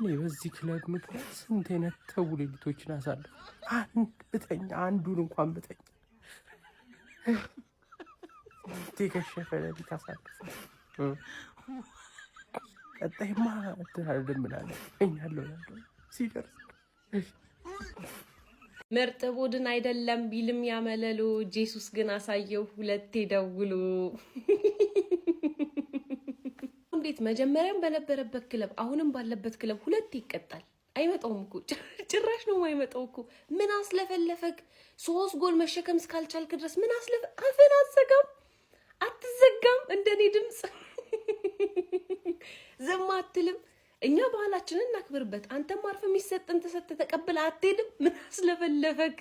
እኔ በዚህ ክለብ ምክንያት ስንት አይነት ተውልቶችን አሳለፍ አንዱን እንኳን ብተኛ ከሸፈ ለሊት አሳልፍ ቀጣይማ አትራደም ብላለሁ እኛለሁ ሲደርስ ምርጥ ቡድን አይደለም ቢልም ያመለሉ ኢየሱስ ግን አሳየው ሁለቴ ደውሎ እንዴት መጀመሪያም በነበረበት ክለብ አሁንም ባለበት ክለብ ሁለቴ ይቀጣል አይመጣውም እኮ ጭራሽ ነው የማይመጣው እኮ ምን አስለፈለፈክ 3 ጎል መሸከም እስካልቻልክ ድረስ ምን አፈን አትዘጋም እንደኔ ድምጽ ዝም አትልም እኛ ባህላችንን እናክብርበት አንተም አርፈ የሚሰጥን ተሰጥተ ተቀበል አትሄድም ምን አስለፈለፈክ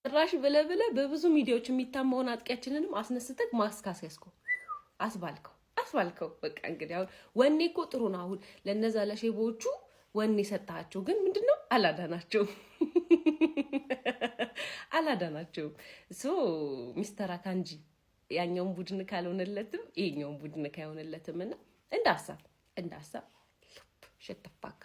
ጭራሽ በለበለ በብዙ ሚዲያዎች የሚታማውን አጥቂያችንንም አስነስተክ ማስካስ ያስኮ አስባልከው በቃ እንግዲህ አሁን ወኔ እኮ ጥሩ ነው አሁን ለነዛ ለሼቦቹ ወኔ ሰጣቸው ግን ምንድነው አላዳናቸው ሶ ሚስተር አካንጂ ያኛውን ቡድን ካልሆነለትም ይሄኛውን ቡድን ካልሆነለትም እና እንዳሳ ሸተፋካ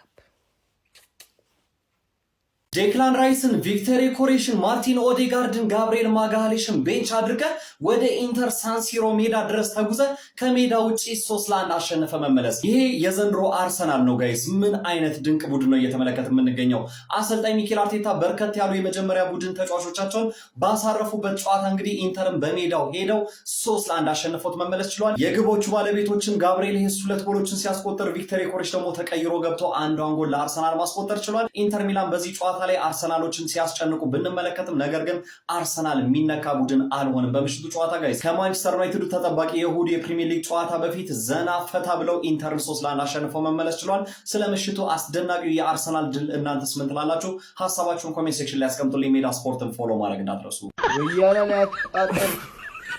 ዴክላን ራይስን ቪክተር ኮሬሽን ማርቲን ኦዴጋርድን ጋብሪኤል ማጋሌሽን ቤንች አድርገ ወደ ኢንተር ሳንሲሮ ሜዳ ድረስ ተጉዘ ከሜዳ ውጪ 3-1 አሸነፈ መመለስ ይሄ የዘንድሮ አርሰናል ነው ጋይስ ምን አይነት ድንቅ ቡድን ነው እየተመለከተ የምንገኘው አሰልጣኝ ሚኬል አርቴታ በርከት ያሉ የመጀመሪያ ቡድን ተጫዋቾቻቸውን ባሳረፉበት ጨዋታ እንግዲህ ኢንተርን በሜዳው ሄደው 3-1 አሸንፈውት መመለስ ችሏል የግቦቹ ባለቤቶችን ጋብሪኤል ሄስ 2 ጎሎችን ሲያስቆጥር ቪክተር ኮሬሽ ደግሞ ተቀይሮ ገብቶ አንዷን ጎል ለአርሰናል ማስቆጠር ችሏል ኢንተር ሚላን በዚህ ጨዋታ ላይ አርሰናሎችን ሲያስጨንቁ ብንመለከትም ነገር ግን አርሰናል የሚነካ ቡድን አልሆነም በምሽቱ ጨዋታ ጋይስ ከማንቸስተር ዩናይትድ ተጠባቂ የእሁድ የፕሪሚየር ሊግ ጨዋታ በፊት ዘና ፈታ ብለው ኢንተርን 3-1 አሸንፈው መመለስ ችሏል ስለምሽቱ አስደናቂው የአርሰናል ድል እናንተስ ምን ትላላችሁ ሐሳባችሁን ኮሜንት ሴክሽን ላይ አስቀምጡልኝ ሜዳ ስፖርትን ፎሎ ማድረግ እንዳትረሱ ወያኔ ያጣጣል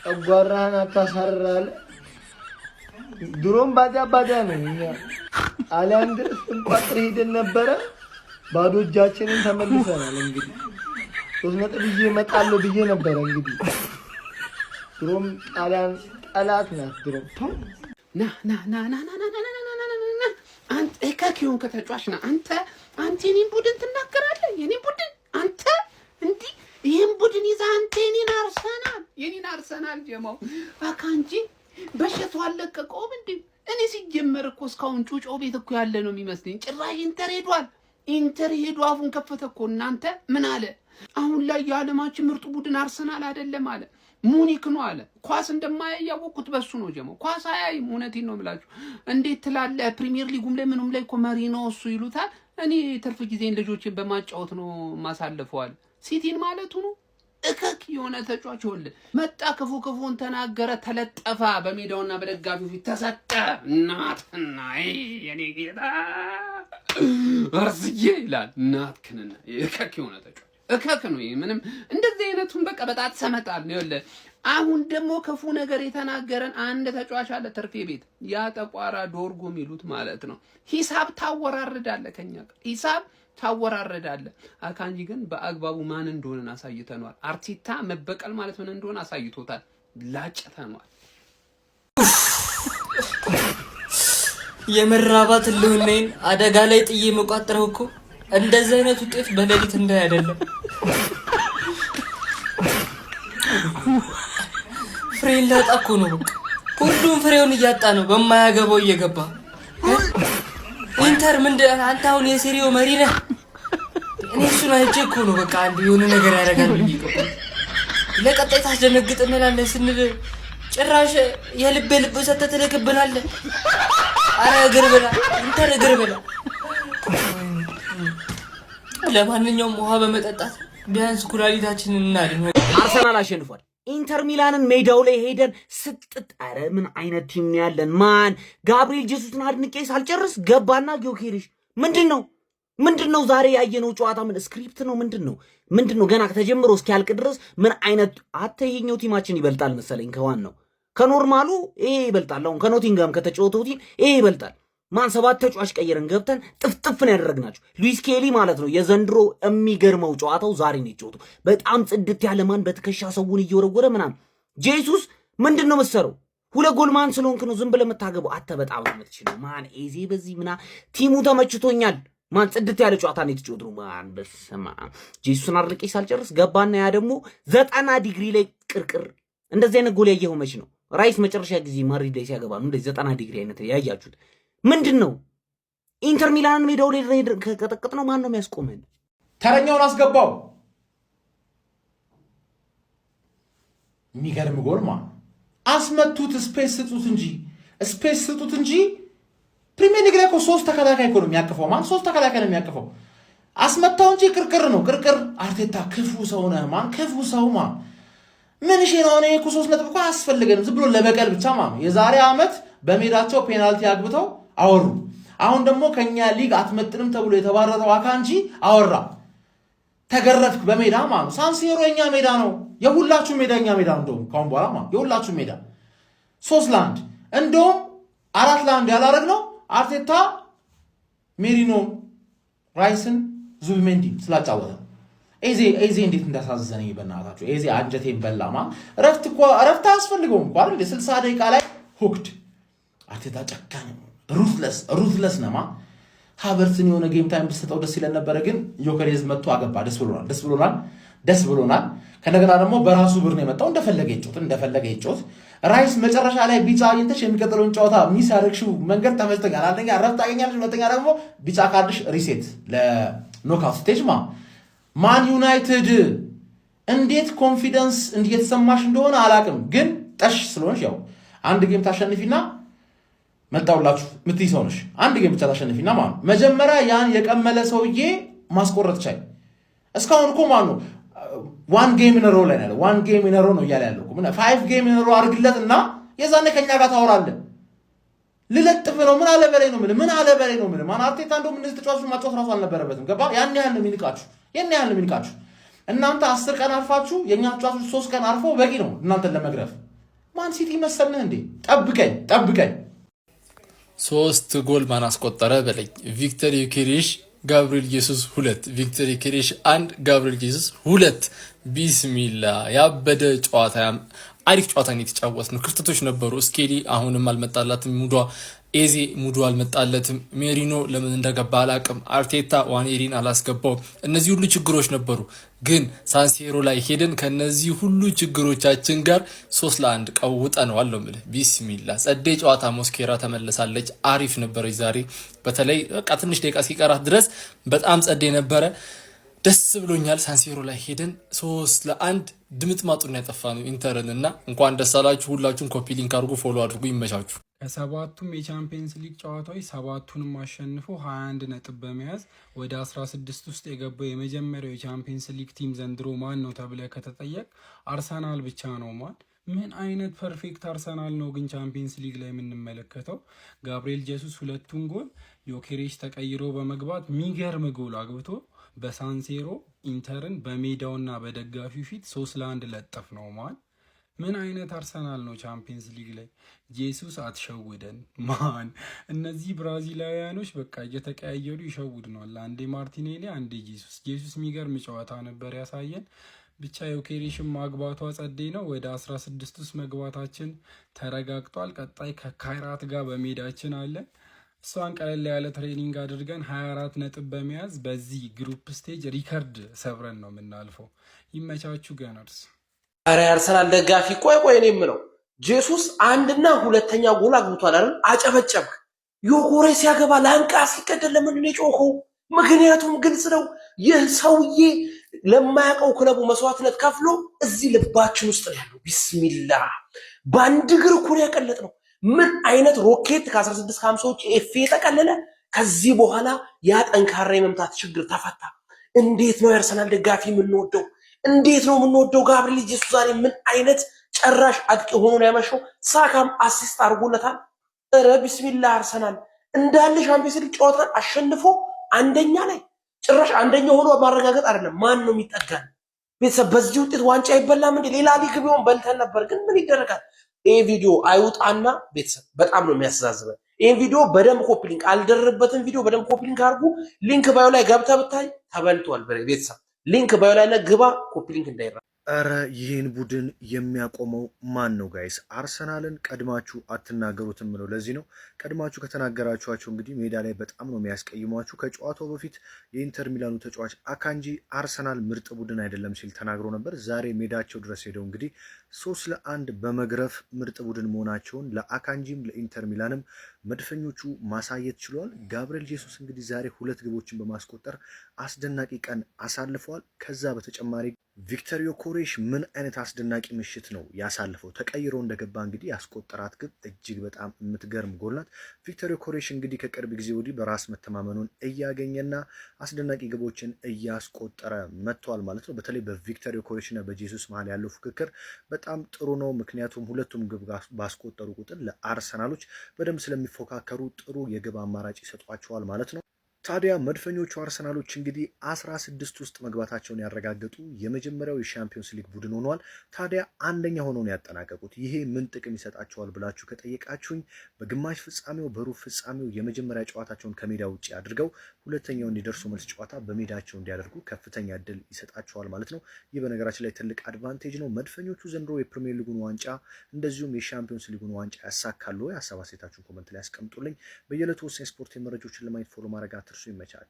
ጨጓራህን አታሳርራል ድሮም ባዳ ነው አሊያን ድረስ እንቋጥር ሄደን ነበረ ባዶ እጃችንን ተመልሰናል እንግዲህ 3 ነጥብ ይዤ እመጣለሁ ብዬ ነበር እንግዲህ ድሮም ጣሊያን ጠላት ናት ድሮም አንተ ከኪዮን ከተጫዋችና አንተ የኔን ቡድን ትናገራለህ የኔን ቡድን አንተ እንዴ ይሄን ቡድን ይዛ አንተ የኔን አርሰናል ጀማው አካንጂ በሸቷ አለቀቀውም እንዴ እኔ ሲጀመር እኮ እስካሁን ጩጮ ቤት እኮ ያለ ነው የሚመስለኝ ጭራሽ ኢንተር ሄዶ አፉን ከፈተ እኮ እናንተ ምን አለ አሁን ላይ የዓለማችን ምርጡ ቡድን አርሰናል አይደለም አለ ሙኒክ ነው አለ ኳስ እንደማያያወቁት በሱ ነው ጀመው ኳስ አያይም እውነቴን ነው የምላችሁ እንዴት ትላለህ ፕሪሚየር ሊጉም ላይ ምንም ላይ እኮ መሪ ነው እሱ ይሉታል እኔ ትርፍ ጊዜን ልጆችን በማጫወት ነው ማሳልፈዋል ሲቲን ማለቱ ነው እከክ የሆነ ተጫዋች ወል መጣ ክፉን ተናገረ ተለጠፋ በሜዳውና በደጋፊው ፊት ተሰጠ እናትና የኔ ጌታ አርዝዬ ይላል እናትክንና እከክ የሆነ ተጫዋች እከክ ነው ምንም እንደዚህ አይነቱን በቃ በጣት ሰመጣል ነው ያለ አሁን ደግሞ ክፉ ነገር የተናገረን አንድ ተጫዋች አለ ትርፌ ቤት ያ ተቋራ ዶርጎ ሚሉት ማለት ነው ሂሳብ ታወራርዳለ ከኛ ሂሳብ ታወራረዳለ አካንጂ ግን በአግባቡ ማን እንደሆነ አሳይተናል አርቲታ መበቀል ማለት ምን እንደሆነ አሳይቶታል ላጨተናል የመራባት ልሁነኝ አደጋ ላይ ጥዬ መቋጥረው እኮ እንደዚህ አይነቱ ጤፍ በሌሊት እንዳይደለም ፍሬን ላጣኩ ነው ሁሉም ፍሬውን እያጣ ነው በማያገባው እየገባ ኢንተር ምንድነው አንተ አሁን የሴሪዮ መሪ ነህ እኔ እሱን አይቼ እኮ ነው በቃ አንድ የሆነ ነገር ያደርጋል ብዬ ለቀጣይ ታስደነግጥናል ስንል ጭራሽ የልብ ሰተት ተለከብናል አረ ግርብላ ኢንተር ግርብላ ለማንኛውም ውሃ በመጠጣት ቢያንስ ኩላሊታችንን እናድን አርሰናል አሸንፏል ኢንተር ሚላንን ሜዳው ላይ ሄደን ስጥጥ አረ ምን አይነት ቲም ነው ያለን ማን ጋብሪኤል ጄሱስን አድንቄ ሳልጨርስ ገባና ጊዮኬሪሽ ምንድነው ዛሬ ያየነው ጨዋታ ምን ስክሪፕት ነው ምንድነው ገና ከተጀመረው እስኪያልቅ ድረስ ምን አይነት አተየኛው ቲማችን ይበልጣል መሰለኝ ከዋናው ከኖርማሉ ይሄ ይበልጣል አሁን ከኖቲንጋም ከተጫወተው ቲም ይሄ ይበልጣል ማን 7 ተጫዋች ቀይረን ገብተን ጥፍጥፍ ነው ያደረግናቸው ሉዊስ ኬሊ ማለት ነው የዘንድሮ የሚገርመው ጨዋታው ዛሬ ነው የጨዋታው በጣም ጽድት ያለ ማን በትከሻ ሰውን እየወረወረ ምናም ጄሱስ ምንድነው መሰረው ሁለት ጎል ማን ስለሆንክ ነው ዝም ብለህ የምታገባው? አንተ በጣም ነው የምትችለው ማን። ኤዜ በዚህ ምና ቲሙ ተመችቶኛል ማን። ጽድት ያለ ጨዋታ ነው የተጫወቱ ማን። በስማ ጄሱስን አድርቄ ሳልጨርስ ገባና ያ ደግሞ 90 ዲግሪ ላይ ቅርቅር። እንደዚህ አይነት ጎል ያየኸው መች ነው? ራይስ መጨረሻ ጊዜ ማድሪድ ላይ ሲያገባ ነው እንደዚህ 90 ዲግሪ አይነት ያያችሁት? ምንድን ነው ኢንተር ሚላንን ሜዳው ላይ ከቀጠቀጥ ነው ማን ነው የሚያስቆመን? ተረኛውን አስገባው። የሚገርም ጎል ማን አስመቱት። ስፔስ ስጡት እንጂ ፕሪሚየር ሊግ ላይ እኮ 3 ተከላካይ እኮ ነው የሚያቅፈው ማን። 3 ተከላካይ ነው የሚያቅፈው። አስመታው እንጂ ቅርቅር ነው ቅርቅር። አርቴታ ክፉ ሰው ነህ ማን፣ ክፉ ሰው ማን። ምን እሺ ነው እኔ እኮ 3 ነጥብ እኮ አያስፈልገንም ዝም ብሎ ለበቀል ብቻ ማን። የዛሬ ዓመት በሜዳቸው ፔናልቲ አግብተው አወሩ። አሁን ደግሞ ከኛ ሊግ አትመጥንም ተብሎ የተባረረው አካንጂ አወራ። ተገረፍክ በሜዳ ማን። ሳንሲሮ የኛ ሜዳ ነው፣ የሁላችሁ ሜዳ የኛ ሜዳ ነው። እንደውም ካሁን በኋላ ማን የሁላችሁ ሜዳ 3-1 እንደውም 4-1 ያላረግነው አርቴታ ሜሪኖ ራይስን ዙቢሜንዲ ስላጫወተ። ኤዜ እንዴት እንዳሳዘነኝ በእናታችሁ። ኤዜ አንጀቴን በላማ። እረፍት አያስፈልገውም እኮ አይደል? 60 ደቂቃ ላይ ሁክድ። አርቴታ ጨካኝ ሩትለስ ነማ። ሃቨርትን የሆነ ጌም ታይም ብትሰጠው ደስ ይለን ነበረ፣ ግን ዮኬሬዝ መጥቶ አገባ። ደስ ብሎናል። ከነገና ደግሞ በራሱ ብር ነው የመጣው። እንደፈለገ ይጮት። ራይስ መጨረሻ ላይ ቢጫ አግኝተሽ የሚቀጥለውን ጨዋታ ሚስ ያደረግሽው መንገድ ተመችቶኛል። አንደኛ ረፍት አገኛለሽ፣ ሁለተኛ ደግሞ ቢጫ ካርድሽ ሪሴት ለኖክአውት ስቴጅ ማን ዩናይትድ እንዴት ኮንፊደንስ እየተሰማሽ እንደሆነ አላቅም፣ ግን ጠሽ ስለሆንሽ ያው አንድ ጌም ታሸንፊና መጣውላችሁ ምትይ ሰው ነሽ። አንድ ጌም ብቻ ታሸንፊና ማለት መጀመሪያ ያን የቀመለ ሰውዬ ማስቆረጥ ቻይ። እስካሁን እኮ ማን ነው 1 ጌም ኢን አ ሮ ላይ ያለው 1 ጌም ኢን አ ሮ ነው እያለ ያለው እኮ 5 ጌም ኢን አ ሮ አድርግለትና የዛኔ ከኛ ጋር ታወራለህ። ልለጥፍ ነው ምን አለ በላይ ነው ምን ማን። አርቴታ እንደውም እነዚህ ተጫዋቾች ማጫወት ራሱ አልነበረበትም። ገባ? ያን ያህል ነው የሚንቃችሁ። እናንተ 10 ቀን አርፋችሁ የኛ ተጫዋቾች 3 ቀን አርፈው በቂ ነው እናንተን ለመግረፍ። ማን ሲቲ መሰልነህ እንዴ? ጠብቀኝ 3 ጎል ማን አስቆጠረ በለኝ። ቪክተር ዮኬሬሽ፣ ጋብሪኤል ጄሱስ 2፣ ቪክተር ዮኬሬሽ 1፣ ጋብሪኤል ጄሱስ 2። ቢስሚላ ያበደ ጨዋታ፣ አሪፍ ጨዋታ ነው የተጫወት ነው። ክፍተቶች ነበሩ። ስኬሊ አሁንም አልመጣላትም ሙዷ። ኤዜ ሙዱ አልመጣለትም። ሜሪኖ ለምን እንደገባ አላቅም። አርቴታ ዋኔሪን አላስገባው። እነዚህ ሁሉ ችግሮች ነበሩ፣ ግን ሳንሲሮ ላይ ሄደን ከነዚህ ሁሉ ችግሮቻችን ጋር 3-1 ቀውጠነዋል ነው የምልህ። ቢስሚላ ጸደይ ጨዋታ። ሞስኬራ ተመልሳለች። አሪፍ ነበረች ዛሬ። በተለይ በቃ ትንሽ ደቂቃ እስኪቀራት ድረስ በጣም ጸደይ ነበረ። ደስ ብሎኛል። ሳንሲሮ ላይ ሄደን 3-1 ድምጥ ማጡን ያጠፋ ነው ኢንተርን እና እንኳን ደስ አላችሁ። ሁላችሁም ኮፒ ሊንክ አድርጉ፣ ፎሎ አድርጉ። ይመቻችሁ። ከሰባቱም የቻምፒየንስ ሊግ ጨዋታዎች 7ቱንም አሸንፎ 21 ነጥብ በመያዝ ወደ 16 ውስጥ የገባው የመጀመሪያው የቻምፒየንስ ሊግ ቲም ዘንድሮ ማን ነው ተብለ ከተጠየቅ አርሰናል ብቻ ነው። ምን አይነት ፐርፌክት አርሰናል ነው ግን ቻምፒየንስ ሊግ ላይ የምንመለከተው። ጋብሪኤል ጄሱስ 2ቱን ጎል፣ ዮኬሬሽ ተቀይሮ በመግባት ሚገርም ጎል አግብቶ በሳንሴሮ ኢንተርን በሜዳውና በደጋፊው ፊት 3-1 ለጠፍ ነው። ምን አይነት አርሰናል ነው ቻምፒየንስ ሊግ ላይ። ጄሱስ አትሸውደን ማን። እነዚህ ብራዚላውያኖች በቃ እየተቀያየሩ ይሸውድናል። አንዴ ማርቲኔሊ፣ አንዴ ጄሱስ የሚገርም ጨዋታ ነበር ያሳየን። ብቻ ዮኬሬሽን ማግባቷ ጸደይ ነው። ወደ 16 ውስጥ መግባታችን ተረጋግጧል። ቀጣይ ከካይራት ጋር በሜዳችን አለ። እሷን ቀለል ያለ ትሬኒንግ አድርገን 24 ነጥብ በመያዝ በዚህ ግሩፕ ስቴጅ ሪከርድ ሰብረን ነው የምናልፈው። ይመቻችሁ ገነርስ። አረ አርሰናል ደጋፊ ቆይ እኔ የምለው ጄሱስ 1ና 2ኛ ጎል አግብቷል አይደል? አጨበጨብክ። ዮኬሬሽ ሲያገባ ላንቃ ሲቀደል ለምንድን ነው የጮኸው? ምክንያቱም ግልጽ ነው። ይህ ሰውዬ ለማያውቀው ክለቡ መስዋዕትነት ከፍሎ እዚህ ልባችን ውስጥ ነው ያለው። ቢስሚላ በአንድ እግር እኮ ነው ያቀለጥ ነው። ምን አይነት ሮኬት ከ1650ዎች ኤፍ የተቀለለ። ከዚህ በኋላ ያ ጠንካራ የመምታት ችግር ተፈታ። እንዴት ነው የአርሰናል ደጋፊ የምንወደው? እንዴት ነው የምንወደው? ጋብሪኤል ጄሱስ ዛሬ ምን አይነት ጨራሽ አጥቂ ሆኖ ነው ያመሸው። ሳካም አሲስት አድርጎለታል። ኧረ ቢስሚላ አርሰናል እንዳለ ሻምፒዮንስ ሊግ ጨዋታ አሸንፎ አንደኛ ላይ ጭራሽ አንደኛ ሆኖ ማረጋገጥ አይደለም። ማን ነው የሚጠጋን? ቤተሰብ በዚህ ውጤት ዋንጫ አይበላም እንዴ? ሌላ ሊግ ቢሆን በልተን ነበር፣ ግን ምን ይደረጋል? ይሄ ቪዲዮ አይውጣና ቤተሰብ በጣም ነው የሚያስተዛዝበን። ይሄን ቪዲዮ በደንብ ኮፒ ሊንክ አልደረበትን ቪዲዮ በደንብ ኮፒ ሊንክ አድርጉ። ሊንክ ባዮ ላይ ገብተህ ብታይ ተበልቷል። ቤተሰብ ሊንክ ባዮ ላይ ግባ፣ ኮፒ ሊንክ እንዳይራ እረ ይህን ቡድን የሚያቆመው ማን ነው ጋይስ? አርሰናልን ቀድማችሁ አትናገሩትም ነው። ለዚህ ነው ቀድማችሁ ከተናገራችኋቸው እንግዲህ ሜዳ ላይ በጣም ነው የሚያስቀይሟችሁ። ከጨዋታው በፊት የኢንተር ሚላኑ ተጫዋች አካንጂ አርሰናል ምርጥ ቡድን አይደለም ሲል ተናግሮ ነበር። ዛሬ ሜዳቸው ድረስ ሄደው እንግዲህ 3-1 በመግረፍ ምርጥ ቡድን መሆናቸውን ለአካንጂም ለኢንተር ሚላንም መድፈኞቹ ማሳየት ችሏል። ጋብሪኤል ጄሱስ እንግዲህ ዛሬ 2 ግቦችን በማስቆጠር አስደናቂ ቀን አሳልፈዋል። ከዛ በተጨማሪ ቪክተር ዮኬሬሽ ምን አይነት አስደናቂ ምሽት ነው ያሳልፈው። ተቀይሮ እንደገባ እንግዲህ ያስቆጠራት ግብ እጅግ በጣም የምትገርም ጎል ናት። ቪክተር ዮኬሬሽ እንግዲህ ከቅርብ ጊዜ ወዲህ በራስ መተማመኑን እያገኘና አስደናቂ ግቦችን እያስቆጠረ መጥቷል ማለት ነው። በተለይ በቪክተር ዮኬሬሽ እና በጄሱስ መሀል ያለው ፍክክር በጣም ጥሩ ነው። ምክንያቱም ሁለቱም ግብ ባስቆጠሩ ቁጥር ለአርሰናሎች በደንብ ስለሚፎካከሩ ጥሩ የግብ አማራጭ ይሰጧቸዋል ማለት ነው። ታዲያ መድፈኞቹ አርሰናሎች እንግዲህ 16 ውስጥ መግባታቸውን ያረጋገጡ የመጀመሪያው የሻምፒዮንስ ሊግ ቡድን ሆነዋል። ታዲያ አንደኛ ሆነው ነው ያጠናቀቁት። ይሄ ምን ጥቅም ይሰጣቸዋል ብላችሁ ከጠየቃችሁኝ በግማሽ ፍጻሜው በሩብ ፍጻሜው የመጀመሪያ ጨዋታቸውን ከሜዳ ውጭ አድርገው ሁለተኛውን የደርሶ መልስ ጨዋታ በሜዳቸው እንዲያደርጉ ከፍተኛ እድል ይሰጣቸዋል ማለት ነው። ይህ በነገራችን ላይ ትልቅ አድቫንቴጅ ነው። መድፈኞቹ ዘንድሮ የፕሪሚየር ሊጉን ዋንጫ እንደዚሁም የሻምፒዮንስ ሊጉን ዋንጫ ያሳካሉ? ሀሳብ አስተያየታችሁን ኮመንት ላይ ያስቀምጡልኝ። በየዕለቱ ወሳኝ ስፖርት መረጃዎችን ለማየት ፎሎ ማድረግ አትርሱ። ይመቻል።